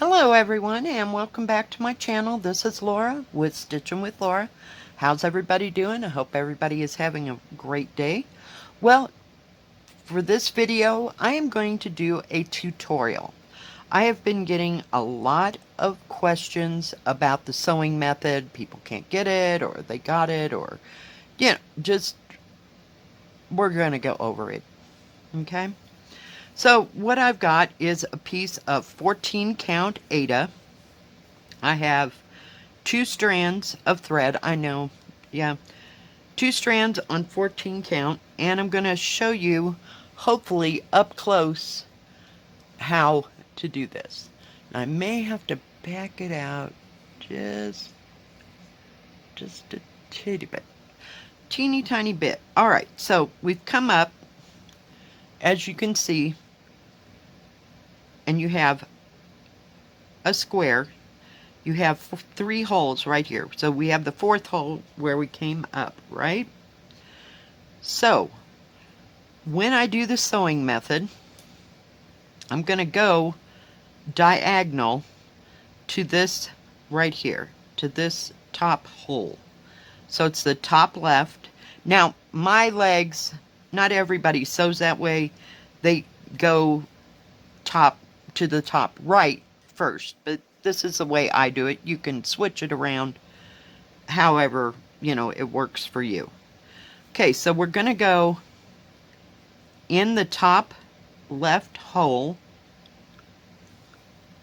Hello everyone and welcome back to my channel. This is Laura with Stitchin with Laura. How's everybody doing? I hope everybody is having a great day. Well, for this video I am going to do a tutorial. I have been getting a lot of questions about the sewing method. People can't get it, or they got it, or just we're going to go over it. Okay? So what I've got is a piece of 14 count Aida. I have 2 strands of thread. I know, yeah, 2 strands on 14 count, and I'm going to show you, hopefully up close, how to do this. I may have to back it out just a teeny tiny bit. All right, so we've come up, as you can see, and you have a square. You have 3 holes right here. So we have the 4th hole where we came up, right? So when I do the sewing method, I'm going to go diagonal to this right here, to this top hole. So it's the top left. Now my legs, not everybody sews that way. They go top to the top right first, but this is the way I do it. You can switch it around however, it works for you. Okay, so we're going to go in the top left hole.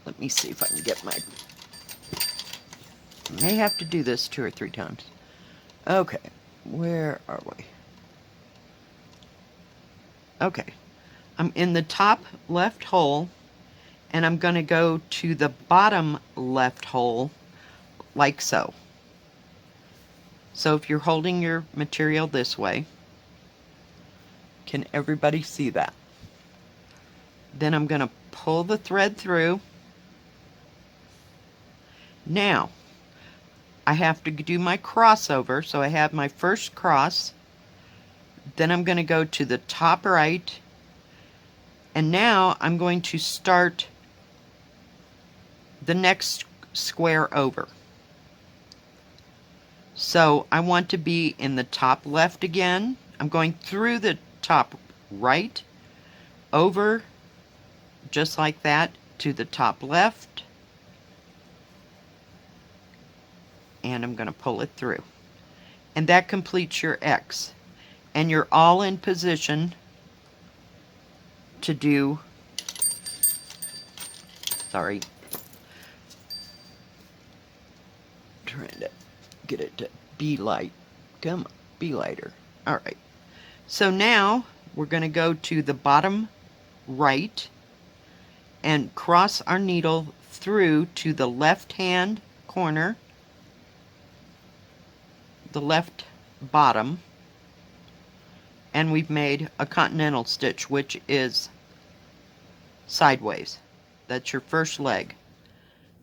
Let me see if I can get I may have to do this 2 or 3 times. Okay, where are we? Okay, I'm in the top left hole, and I'm going to go to the bottom left hole, like so. So if you're holding your material this way, can everybody see that? Then I'm going to pull the thread through. Now, I have to do my crossover, so I have my first cross. Then I'm going to go to the top right, and now I'm going to start the next square over. So I want to be in the top left again. I'm going through the top right, over, just like that, to the top left, and I'm going to pull it through. And that completes your X. And you're all in position to do, sorry, trying to get it to be light. Come on, be lighter. All right. So now we're going to go to the bottom right and cross our needle through to the left-hand corner, the left bottom, and we've made a continental stitch, which is sideways. That's your first leg.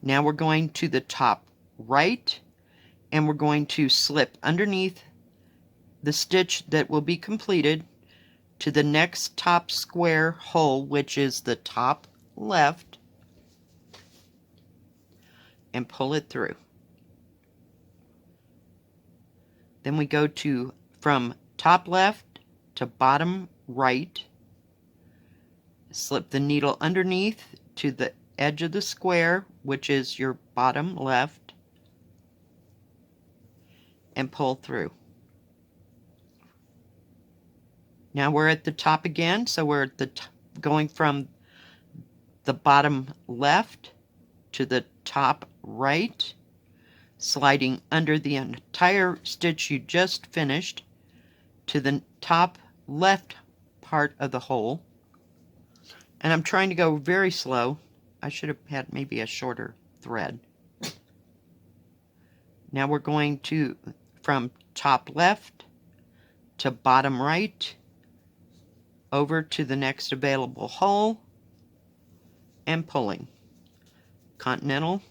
Now we're going to the top right, and we're going to slip underneath the stitch that will be completed to the next top square hole, which is the top left, and pull it through. Then we go to from top left to bottom right, slip the needle underneath to the edge of the square, which is your bottom left, and pull through. Now we're at the top again, so we're at the going from the bottom left to the top right, sliding under the entire stitch you just finished to the top left part of the hole. And I'm trying to go very slow. I should have had maybe a shorter thread. Now we're going to from top left to bottom right, over to the next available hole, and pulling. Continental.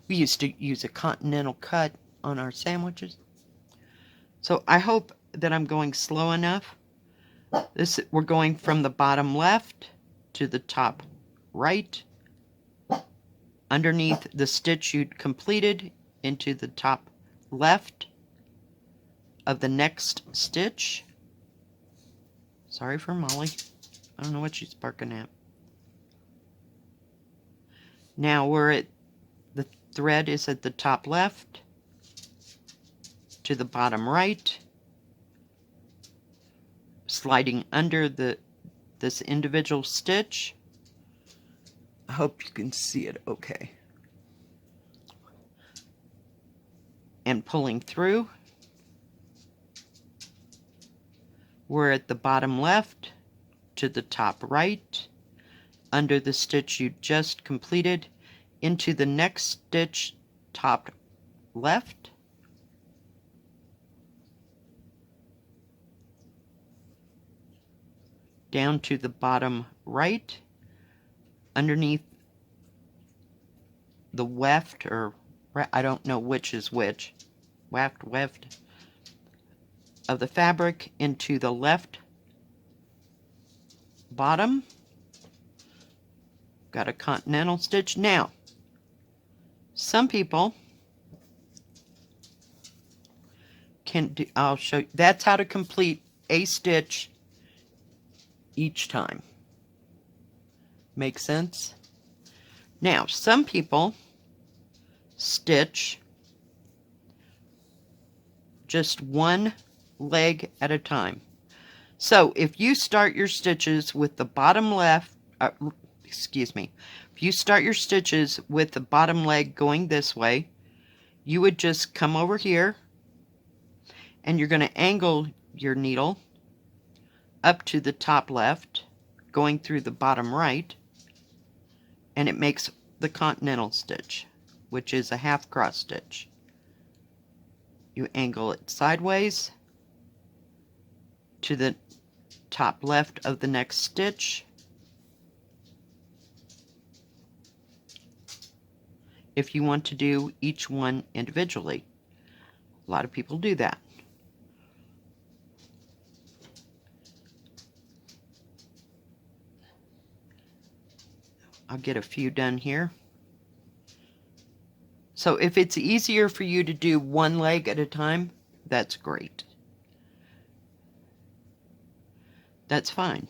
We used to use a continental cut on our sandwiches. So I hope that I'm going slow enough. We're going from the bottom left to the top right, underneath the stitch you'd completed into the top left of the next stitch. Sorry for Molly. I don't know what she's barking at. Now we're at the thread is at the top left to the bottom right, sliding under this individual stitch. I hope you can see it okay. And pulling through. We're at the bottom left to the top right, under the stitch you just completed, into the next stitch, top left, down to the bottom right, underneath the weft, or I don't know which is which, weft of the fabric, into the left bottom. Got a Continental stitch. Now, some people can do, I'll show you, that's how to complete a stitch each time. Make sense? Now, some people stitch just one leg at a time. So if you start your stitches with the bottom left, if you start your stitches with the bottom leg going this way, you would just come over here and you're going to angle your needle up to the top left, going through the bottom right, and it makes the Continental stitch, which is a half cross stitch. You angle it sideways to the top left of the next stitch. If you want to do each one individually. A lot of people do that. I'll get a few done here. So if it's easier for you to do one leg at a time, that's great. That's fine.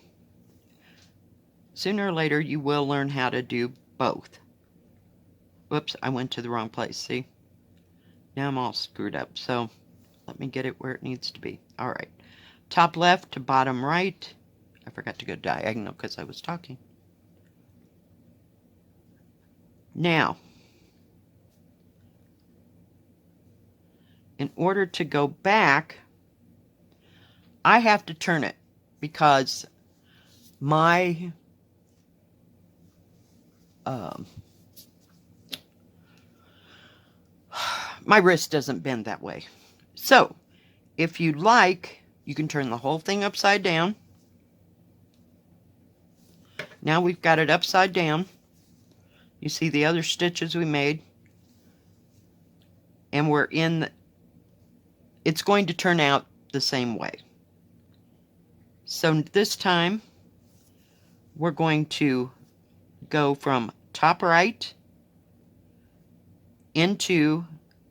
Sooner or later, you will learn how to do both. Whoops, I went to the wrong place, see? Now I'm all screwed up, so let me get it where it needs to be. All right. Top left to bottom right. I forgot to go diagonal because I was talking. Now, in order to go back, I have to turn it because my my wrist doesn't bend that way. So, if you'd like, you can turn the whole thing upside down. Now we've got it upside down. You see the other stitches we made. And we're in, it's going to turn out the same way. So this time, we're going to go from top right into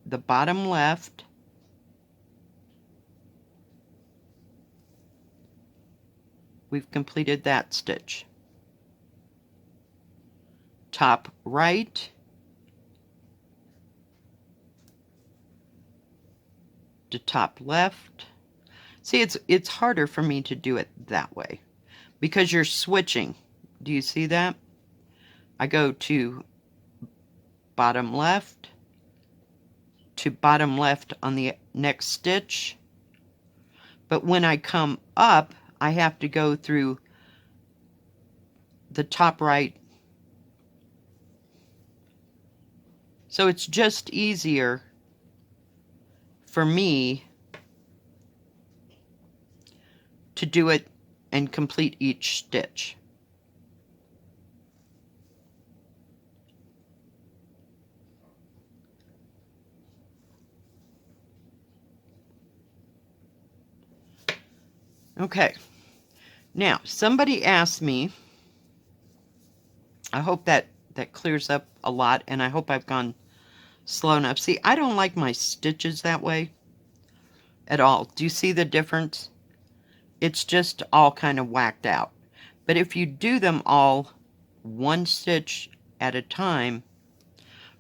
the bottom left, we've completed that stitch. Top right, to top left. See, it's harder for me to do it that way because you're switching. Do you see that? I go to bottom left to bottom left on the next stitch, but when I come up, I have to go through the top right. So it's just easier for me to do it and complete each stitch. Okay, now somebody asked me, I hope that that clears up a lot, and I hope I've gone slow enough. See, I don't like my stitches that way at all. Do you see the difference? It's just all kind of whacked out. But if you do them all one stitch at a time,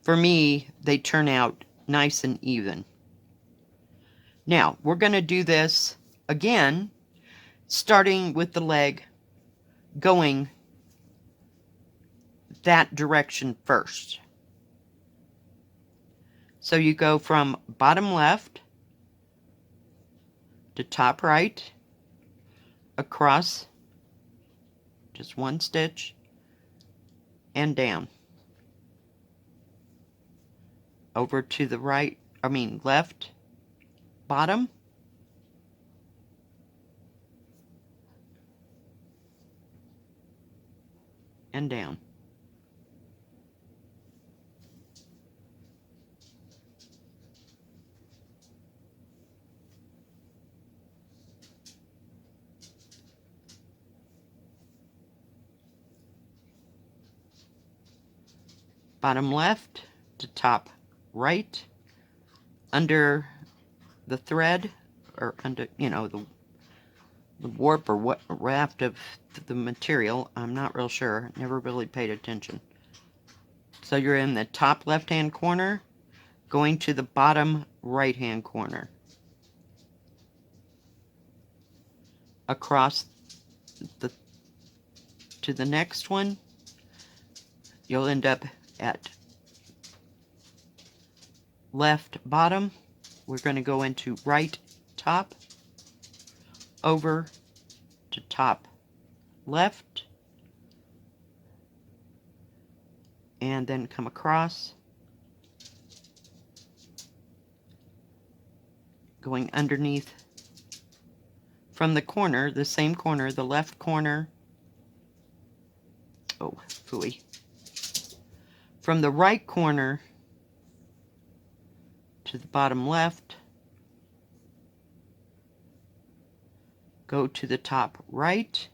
for me, they turn out nice and even. Now, we're going to do this again, starting with the leg, going that direction first. So you go from bottom left to top right, across just one stitch, and down. Over to the right, left, bottom, and down. Bottom left to top right, under the thread, or under, the warp or what raft of the material. I'm not real sure. Never really paid attention. So you're in the top left-hand corner, going to the bottom right-hand corner. Across to the next one, you'll end up at left bottom. We're going to go into right top, over to top left, and then come across, going underneath from the corner, the same corner, the left corner. Oh, phooey. From the right corner to the bottom left, go to the top right,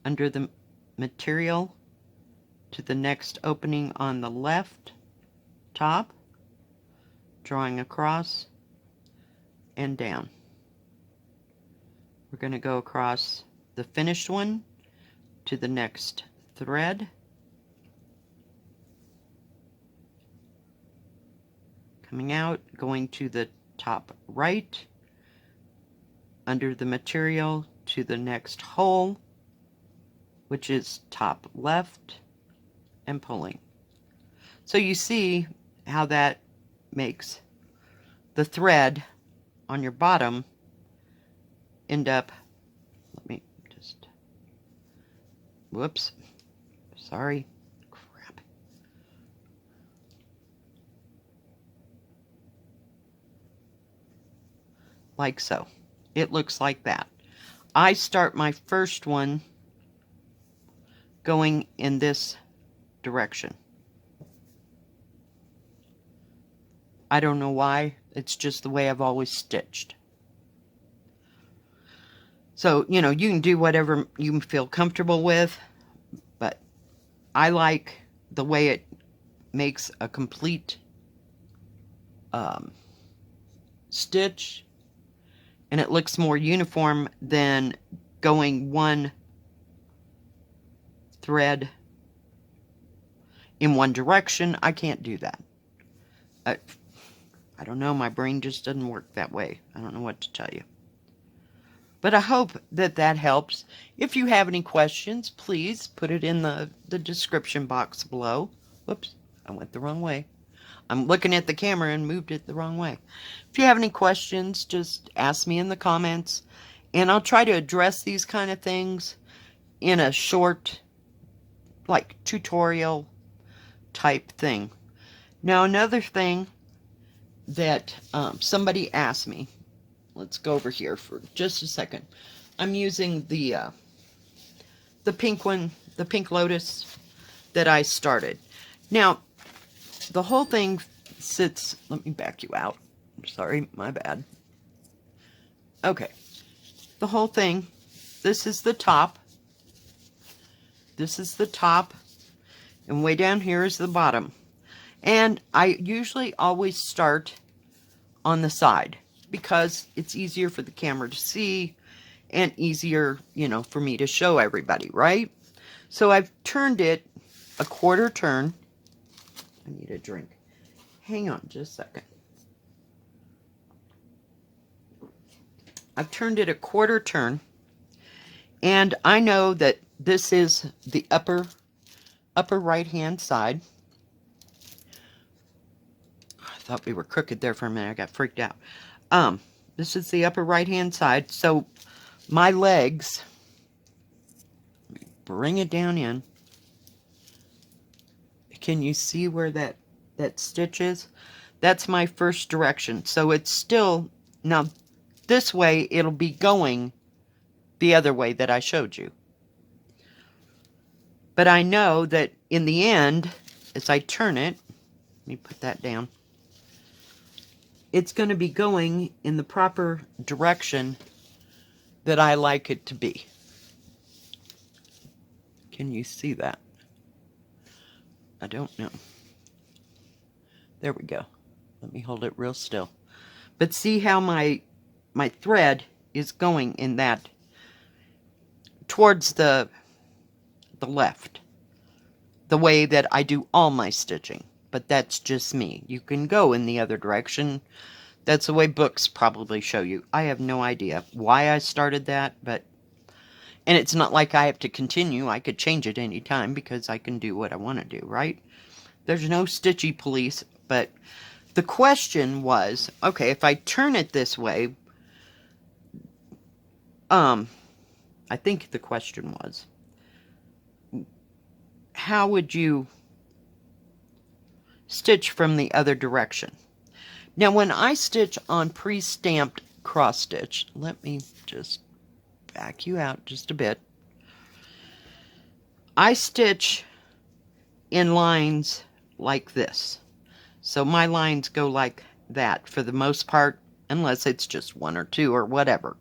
under the material to the next opening on the left top, drawing across and down. We're going to go across the finished one to the next thread, coming out, going to the top right, under the material to the next hole, which is top left, and pulling. So you see how that makes the thread on your bottom end up, let me just, whoops, sorry, crap. Like so. It looks like that. I start my first one going in this direction. I don't know why. It's just the way I've always stitched. So, you can do whatever you feel comfortable with, but I like the way it makes a complete stitch, and it looks more uniform than going one thread in one direction. I can't do that. I don't know, my brain just doesn't work that way. I don't know what to tell you. But I hope that that helps. If you have any questions, please put it in the description box below. Whoops, I went the wrong way. I'm looking at the camera and moved it the wrong way. If you have any questions, just ask me in the comments, and I'll try to address these kind of things in a short, like, tutorial type thing. Now, another thing that somebody asked me, let's go over here for just a second. I'm using the pink one, the Pink Lotus that I started. Now, the whole thing sits, let me back you out. Sorry, my bad. Okay. The whole thing, this is the top. this is the top, and way down here is the bottom. And I usually always start on the side because it's easier for the camera to see and easier, you know, for me to show everybody, right? So I've turned it a quarter turn. I need a drink. Hang on just a second. I've turned it a quarter turn, and I know that this is the upper right hand side. I thought we were crooked there for a minute. I got freaked out. This is the upper right hand side. So my legs, bring it down in. Can you see where that stitch is? That's my first direction. So it's still, now this way it'll be going the other way that I showed you. But I know that in the end, as I turn it, let me put that down, it's going to be going in the proper direction that I like it to be. Can you see that? I don't know. There we go. Let me hold it real still. But see how my thread is going in that towards the left, the way that I do all my stitching. But that's just me. You can go in the other direction. That's the way books probably show you. I have no idea why I started that, but, and it's not like I have to continue. I could change it any time because I can do what I want to do, right? There's no stitchy police, but the question was, okay, if I turn it this way, I think the question was, how would you stitch from the other direction? Now, when I stitch on pre-stamped cross stitch, let me just back you out just a bit. I stitch in lines like this. So my lines go like that for the most part, unless it's just one or two or whatever.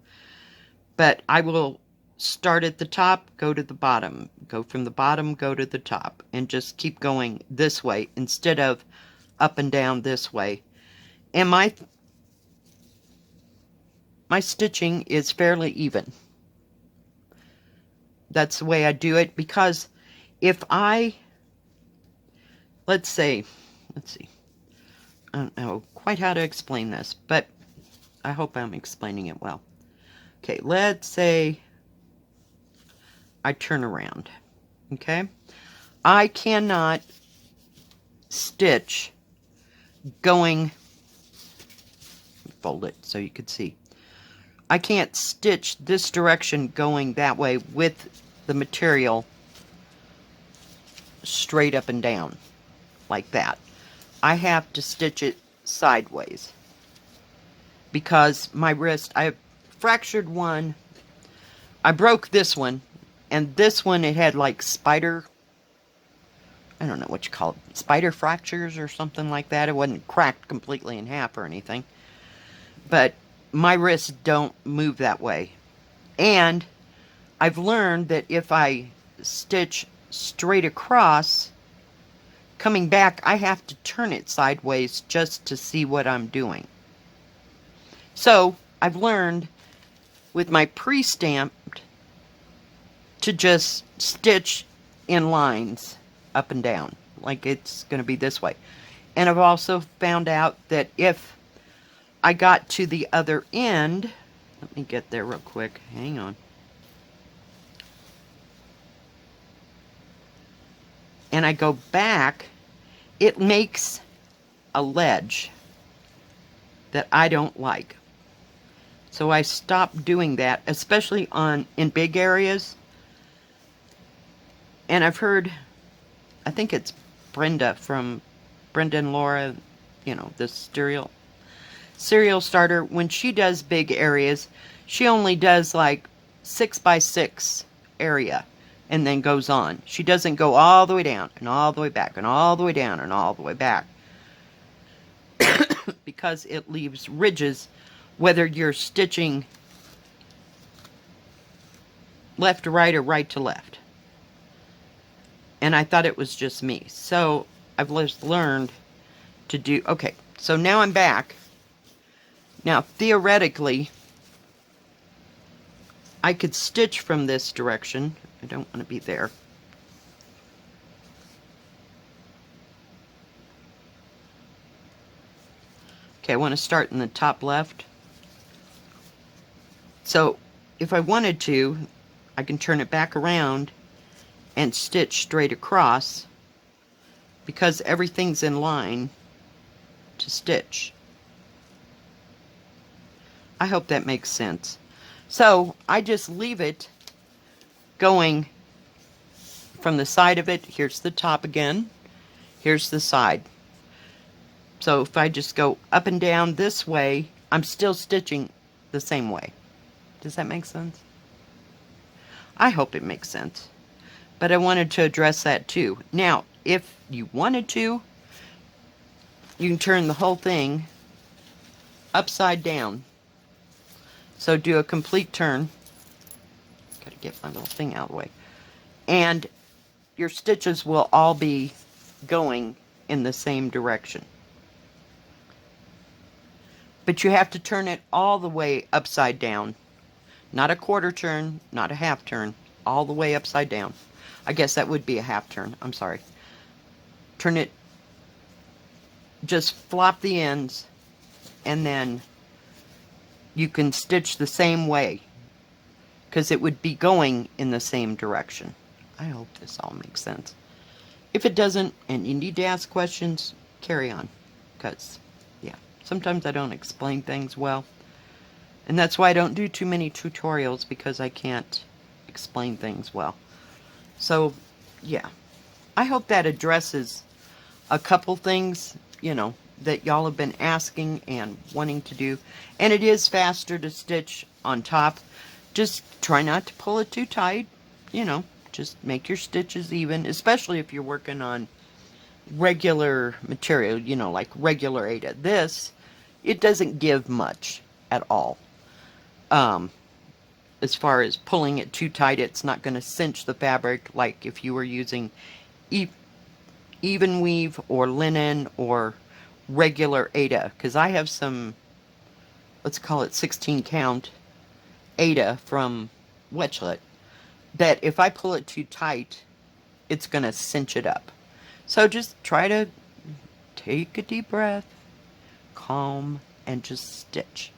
But I will start at the top, go to the bottom, go from the bottom, go to the top, and just keep going this way instead of up and down this way. And my stitching is fairly even. That's the way I do it, because if I, let's see, I don't know quite how to explain this, but I hope I'm explaining it well. Okay, let's say I turn around, okay? I cannot stitch going, fold it so you could see. I can't stitch this direction going that way with the material straight up and down like that. I have to stitch it sideways because my wrist, I fractured one. I broke this one, and this one, it had like spider, I don't know what you call it, spider fractures or something like that. It wasn't cracked completely in half or anything, but my wrists don't move that way. And I've learned that if I stitch straight across, coming back, I have to turn it sideways just to see what I'm doing. So I've learned with my pre-stamped to just stitch in lines up and down, like it's going to be this way. And I've also found out that if I got to the other end, let me get there real quick, hang on. And I go back, it makes a ledge that I don't like. So I stopped doing that, especially in big areas. And I've heard, I think it's Brenda and Lora, you know, the cereal starter, when she does big areas, she only does like 6x6 area and then goes on. She doesn't go all the way down and all the way back and all the way down and all the way back because it leaves ridges whether you're stitching left to right or right to left. And I thought it was just me. So I've just learned to do, okay, so now I'm back. Now, theoretically, I could stitch from this direction. I don't want to be there. Okay, I want to start in the top left. So if I wanted to, I can turn it back around and stitch straight across because everything's in line to stitch. I hope that makes sense. So I just leave it going from the side of it. Here's the top again. Here's the side. So if I just go up and down this way, I'm still stitching the same way. Does that make sense? I hope it makes sense. But I wanted to address that too. Now, if you wanted to, you can turn the whole thing upside down. So do a complete turn. Gotta get my little thing out of the way. And your stitches will all be going in the same direction. But you have to turn it all the way upside down. Not a quarter turn, not a half turn, all the way upside down. I guess that would be a half turn. I'm sorry. Turn it, just flop the ends, and then you can stitch the same way because it would be going in the same direction. I hope this all makes sense. If it doesn't, and you need to ask questions, carry on. Because, yeah, sometimes I don't explain things well. And that's why I don't do too many tutorials, because I can't explain things well. So, yeah. I hope that addresses a couple things, you know, that y'all have been asking and wanting to do. And it is faster to stitch on top. Just try not to pull it too tight, you know. Just make your stitches even, especially if you're working on regular material, you know, like regular Aida. This, it doesn't give much at all. As far as pulling it too tight, it's not going to cinch the fabric like if you were using even weave or linen or regular Aida. Because I have some, let's call it 16 count Aida from Wetchlet, that if I pull it too tight, it's going to cinch it up. So just try to take a deep breath, calm, and just stitch.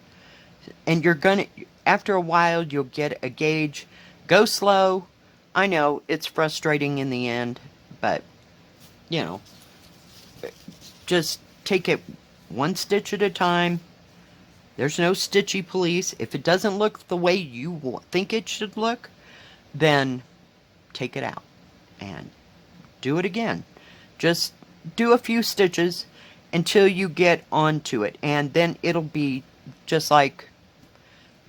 And you're going to, after a while, you'll get a gauge. Go slow. I know it's frustrating in the end, but, you know, just take it one stitch at a time. There's no stitchy police. If it doesn't look the way you think it should look, then take it out and do it again. Just do a few stitches until you get onto it, and then it'll be just like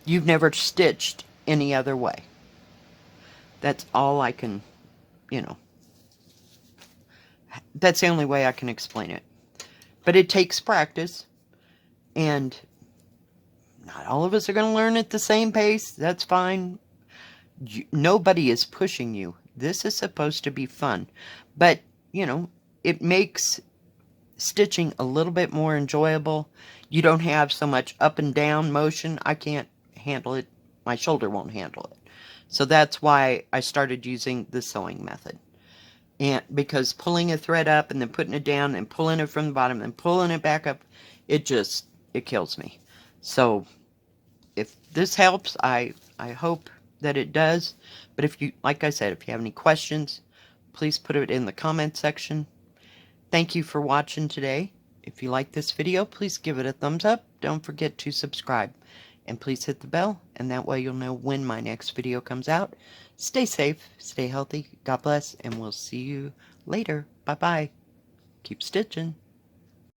you've never stitched any other way. That's all I can, you know, that's the only way I can explain it. But it takes practice, and not all of us are going to learn at the same pace. That's fine. Nobody is pushing you. This is supposed to be fun. But, you know, it makes stitching a little bit more enjoyable. You don't have so much up and down motion. I can't handle it. My shoulder won't handle it. So that's why I started using the sewing method. And because pulling a thread up and then putting it down and pulling it from the bottom and pulling it back up, it kills me. So if this helps, I hope that it does. But if you, like I said, if you have any questions, please put it in the comment section. Thank you for watching today. If you like this video, please give it a thumbs up. Don't forget to subscribe. And please hit the bell, and that way you'll know when my next video comes out. Stay safe, stay healthy, God bless, and we'll see you later. Bye-bye. Keep stitching.